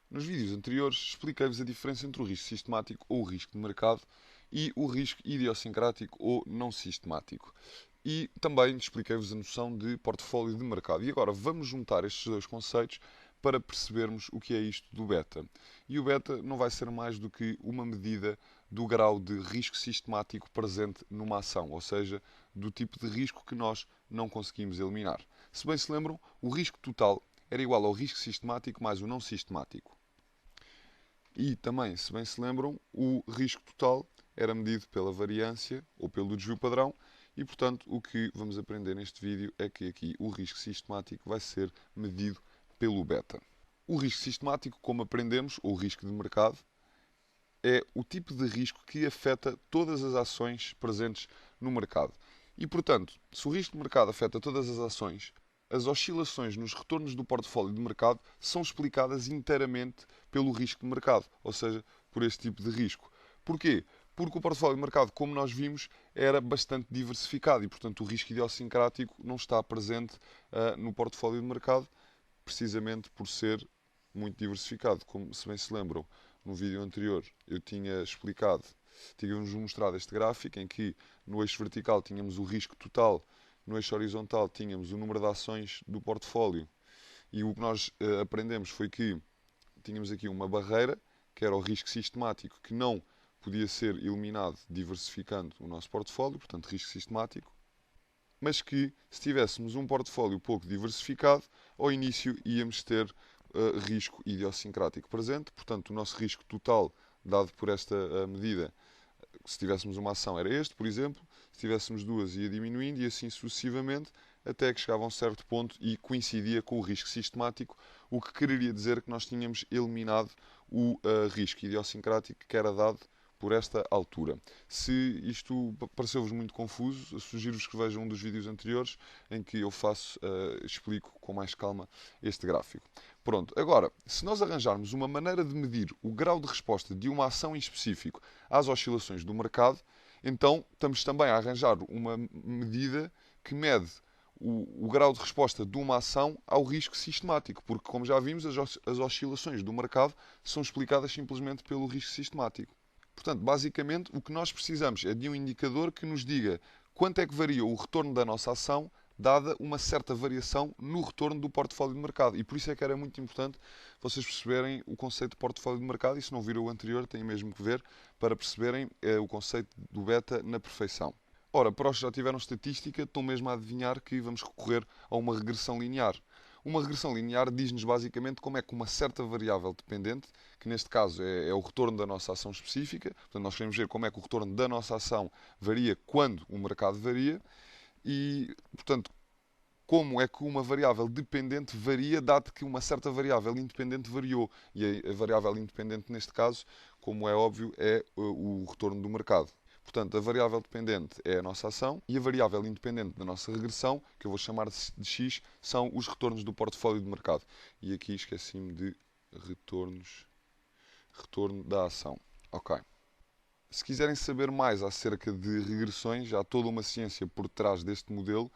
Nos vídeos anteriores expliquei-vos a diferença entre o risco sistemático ou o risco de mercado e o risco idiosincrático ou não sistemático. E também expliquei-vos a noção de portfólio de mercado. E agora vamos juntar estes dois conceitos para percebermos o que é isto do beta. E o beta não vai ser mais do que uma medida do grau de risco sistemático presente numa ação, ou seja, do tipo de risco que nós não conseguimos eliminar. Se bem se lembram, o risco total era igual ao risco sistemático mais o não sistemático. E também, se bem se lembram, o risco total era medido pela variância ou pelo desvio padrão e, portanto, o que vamos aprender neste vídeo é que aqui o risco sistemático vai ser medido pelo beta. O risco sistemático, como aprendemos, ou o risco de mercado, é o tipo de risco que afeta todas as ações presentes no mercado. E, portanto, se o risco de mercado afeta todas as ações, as oscilações nos retornos do portfólio de mercado são explicadas inteiramente pelo risco de mercado, ou seja, por este tipo de risco. Porquê? Porque o portfólio de mercado, como nós vimos, era bastante diversificado e, portanto, o risco idiosincrático não está presente no portfólio de mercado, precisamente por ser muito diversificado. Como se bem se lembram, no vídeo anterior eu tinha explicado, tínhamos mostrado este gráfico em que no eixo vertical tínhamos o risco total, no eixo horizontal tínhamos o número de ações do portfólio. E o que nós aprendemos foi que tínhamos aqui uma barreira, que era o risco sistemático, que não podia ser eliminado diversificando o nosso portfólio, portanto risco sistemático, mas que se tivéssemos um portfólio pouco diversificado, ao início íamos ter risco idiosincrático presente, portanto o nosso risco total dado por esta medida, se tivéssemos uma ação era este, por exemplo, se tivéssemos duas ia diminuindo e assim sucessivamente, até que chegava a um certo ponto e coincidia com o risco sistemático, o que quereria dizer que nós tínhamos eliminado o risco idiosincrático que era dado por esta altura. Se isto pareceu-vos muito confuso, sugiro-vos que vejam um dos vídeos anteriores em que eu explico com mais calma este gráfico. Pronto, agora, se nós arranjarmos uma maneira de medir o grau de resposta de uma ação em específico às oscilações do mercado, então estamos também a arranjar uma medida que mede o grau de resposta de uma ação ao risco sistemático, porque, como já vimos, as oscilações do mercado são explicadas simplesmente pelo risco sistemático. Portanto, basicamente, o que nós precisamos é de um indicador que nos diga quanto é que varia o retorno da nossa ação, dada uma certa variação no retorno do portfólio de mercado. E por isso é que era muito importante vocês perceberem o conceito de portfólio de mercado, e se não viram o anterior, têm mesmo que ver, para perceberem o conceito do beta na perfeição. Ora, para os que já tiveram estatística, estão mesmo a adivinhar que vamos recorrer a uma regressão linear. Uma regressão linear diz-nos basicamente como é que uma certa variável dependente, que neste caso é o retorno da nossa ação específica, portanto nós queremos ver como é que o retorno da nossa ação varia quando o mercado varia, e, portanto, como é que uma variável dependente varia, dado que uma certa variável independente variou. E a variável independente, neste caso, como é óbvio, é o retorno do mercado. Portanto, a variável dependente é a nossa ação e a variável independente da nossa regressão, que eu vou chamar de x, são os retornos do portfólio de mercado. E aqui esqueci-me de retorno da ação. Ok. Se quiserem saber mais acerca de regressões, já há toda uma ciência por trás deste modelo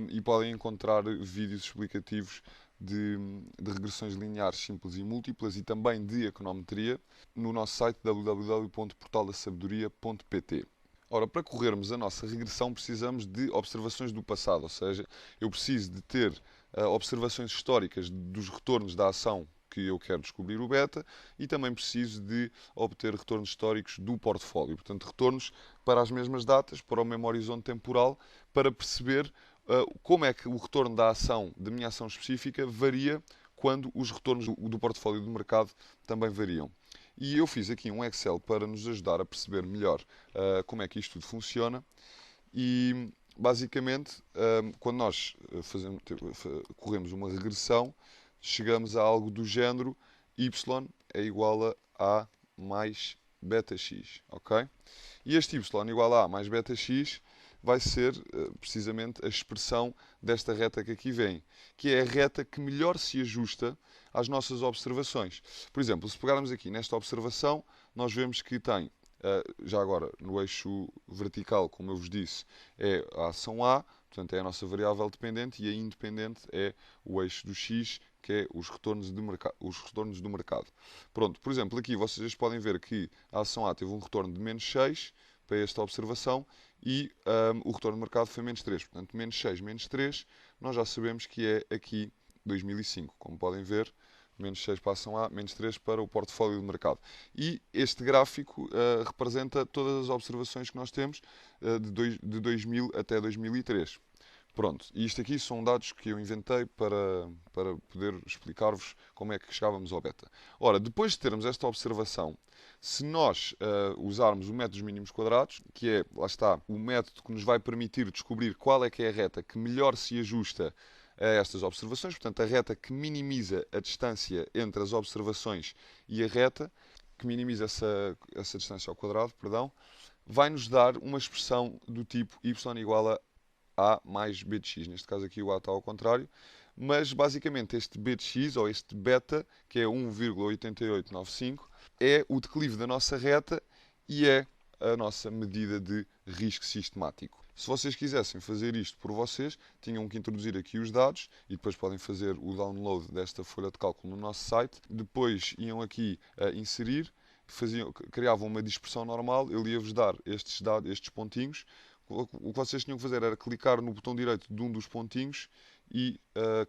e podem encontrar vídeos explicativos de regressões lineares simples e múltiplas e também de econometria no nosso site www.portaldasabedoria.pt. Ora, para corrermos a nossa regressão precisamos de observações do passado, ou seja, eu preciso de ter observações históricas dos retornos da ação que eu quero descobrir o beta e também preciso de obter retornos históricos do portfólio. Portanto, retornos para as mesmas datas, para o mesmo horizonte temporal, para perceber como é que o retorno da ação, da minha ação específica, varia quando os retornos do portfólio do mercado também variam. E eu fiz aqui um Excel para nos ajudar a perceber melhor como é que isto tudo funciona e basicamente quando nós corremos uma regressão chegamos a algo do género y é igual a A mais beta x, ok? E este y igual a A mais beta x vai ser precisamente a expressão desta reta que aqui vem, que é a reta que melhor se ajusta às nossas observações. Por exemplo, se pegarmos aqui nesta observação, nós vemos que tem, já agora no eixo vertical, como eu vos disse, é a ação A, portanto é a nossa variável dependente, e a independente é o eixo do x, que é os retornos do mercado. Pronto, por exemplo, aqui vocês podem ver que a ação A teve um retorno de menos 6 para esta observação e o retorno de mercado foi menos 3. Portanto, menos 6, menos 3, nós já sabemos que é aqui 2005. Como podem ver, menos 6 para a ação A, menos 3 para o portfólio de mercado. E este gráfico representa todas as observações que nós temos de 2000 até 2003. Pronto, e isto aqui são dados que eu inventei para poder explicar-vos como é que chegávamos ao beta. Ora, depois de termos esta observação, se nós usarmos o método dos mínimos quadrados, que é, lá está, o método que nos vai permitir descobrir qual é que é a reta que melhor se ajusta a estas observações, portanto, a reta que minimiza a distância entre as observações e a reta, que minimiza essa distância ao quadrado, perdão, vai-nos dar uma expressão do tipo y igual a a mais b de x. Neste caso aqui o a está ao contrário, mas basicamente este b de x, ou este beta, que é 1,8895, é o declive da nossa reta e é a nossa medida de risco sistemático. Se vocês quisessem fazer isto por vocês, tinham que introduzir aqui os dados e depois podem fazer o download desta folha de cálculo no nosso site. Depois iam aqui a inserir, criavam uma dispersão normal, ele ia-vos dar estes dados, estes pontinhos. O que vocês tinham que fazer era clicar no botão direito de um dos pontinhos e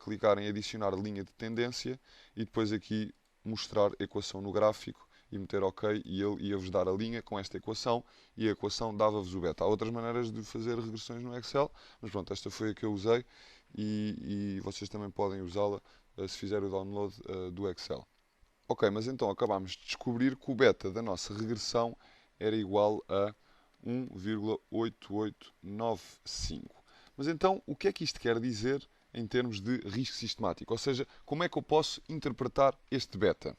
clicar em adicionar linha de tendência e depois aqui mostrar a equação no gráfico e meter OK e ele ia-vos dar a linha com esta equação e a equação dava-vos o beta. Há outras maneiras de fazer regressões no Excel, mas pronto, esta foi a que eu usei e vocês também podem usá-la se fizerem o download do Excel. Ok, mas então acabámos de descobrir que o beta da nossa regressão era igual a 1,8895. Mas então, o que é que isto quer dizer em termos de risco sistemático? Ou seja, como é que eu posso interpretar este beta?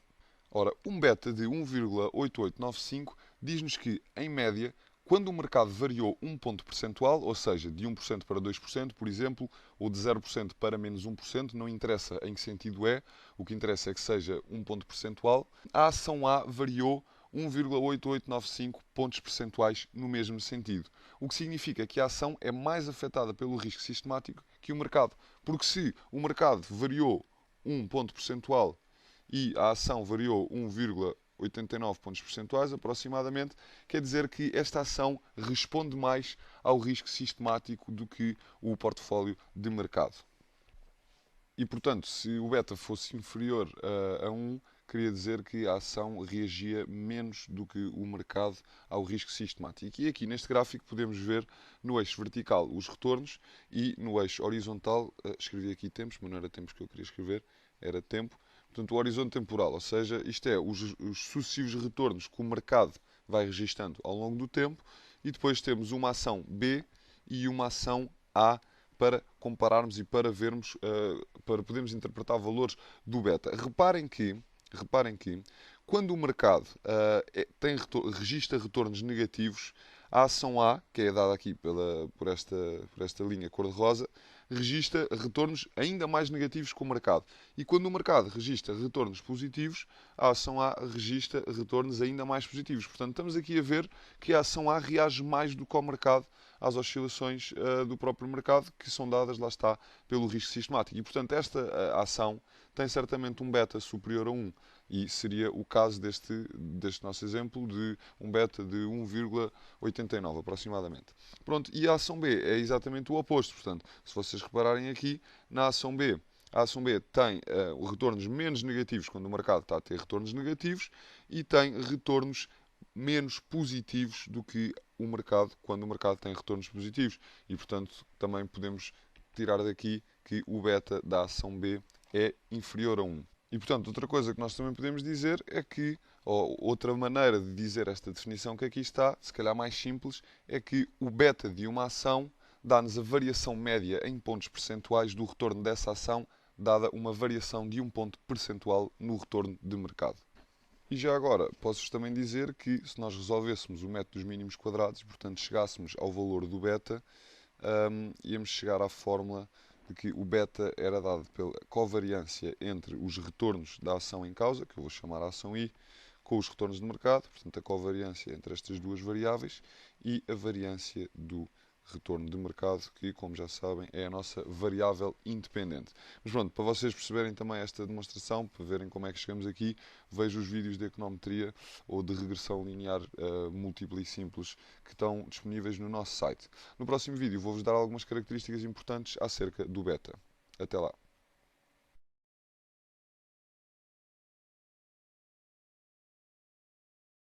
Ora, um beta de 1,8895 diz-nos que, em média, quando o mercado variou um ponto percentual, ou seja, de 1% para 2%, por exemplo, ou de 0% para menos 1%, não interessa em que sentido é, o que interessa é que seja um ponto percentual, a ação A variou 1,8895 pontos percentuais no mesmo sentido. O que significa que a ação é mais afetada pelo risco sistemático que o mercado. Porque se o mercado variou 1 ponto percentual e a ação variou 1,89 pontos percentuais aproximadamente, quer dizer que esta ação responde mais ao risco sistemático do que o portfólio de mercado. E, portanto, se o beta fosse inferior a 1, queria dizer que a ação reagia menos do que o mercado ao risco sistemático. E aqui neste gráfico podemos ver no eixo vertical os retornos e no eixo horizontal, escrevi aqui tempos, mas não era tempos que eu queria escrever, era tempo. Portanto, o horizonte temporal, ou seja, isto é os sucessivos retornos que o mercado vai registando ao longo do tempo e depois temos uma ação B e uma ação A para compararmos e para vermos, para podermos interpretar valores do beta. Reparem que quando o mercado registra retornos negativos, a ação A, que é dada aqui por esta linha cor-de-rosa, registra retornos ainda mais negativos que o mercado. E quando o mercado registra retornos positivos, a ação A registra retornos ainda mais positivos. Portanto, estamos aqui a ver que a ação A reage mais do que o mercado às oscilações do próprio mercado, que são dadas, lá está, pelo risco sistemático. E, portanto, esta ação tem certamente um beta superior a 1. E seria o caso deste nosso exemplo de um beta de 1,89 aproximadamente. Pronto, e a ação B é exatamente o oposto. Portanto, se vocês repararem aqui, na ação B, a ação B tem retornos menos negativos quando o mercado está a ter retornos negativos e tem retornos menos positivos do que o mercado quando o mercado tem retornos positivos. E, portanto, também podemos tirar daqui que o beta da ação B é inferior a 1. E, portanto, outra coisa que nós também podemos dizer é que, ou outra maneira de dizer esta definição que aqui está, se calhar mais simples, é que o beta de uma ação dá-nos a variação média em pontos percentuais do retorno dessa ação, dada uma variação de um ponto percentual no retorno de mercado. E já agora, posso-vos também dizer que se nós resolvêssemos o método dos mínimos quadrados e, portanto, chegássemos ao valor do beta, íamos chegar à fórmula de que o beta era dado pela covariância entre os retornos da ação em causa, que eu vou chamar a ação I, com os retornos de mercado, portanto a covariância entre estas duas variáveis, e a variância do retorno de mercado, que, como já sabem, é a nossa variável independente. Mas pronto, para vocês perceberem também esta demonstração, para verem como é que chegamos aqui, vejam os vídeos de econometria ou de regressão linear múltipla e simples que estão disponíveis no nosso site. No próximo vídeo vou-vos dar algumas características importantes acerca do beta. Até lá!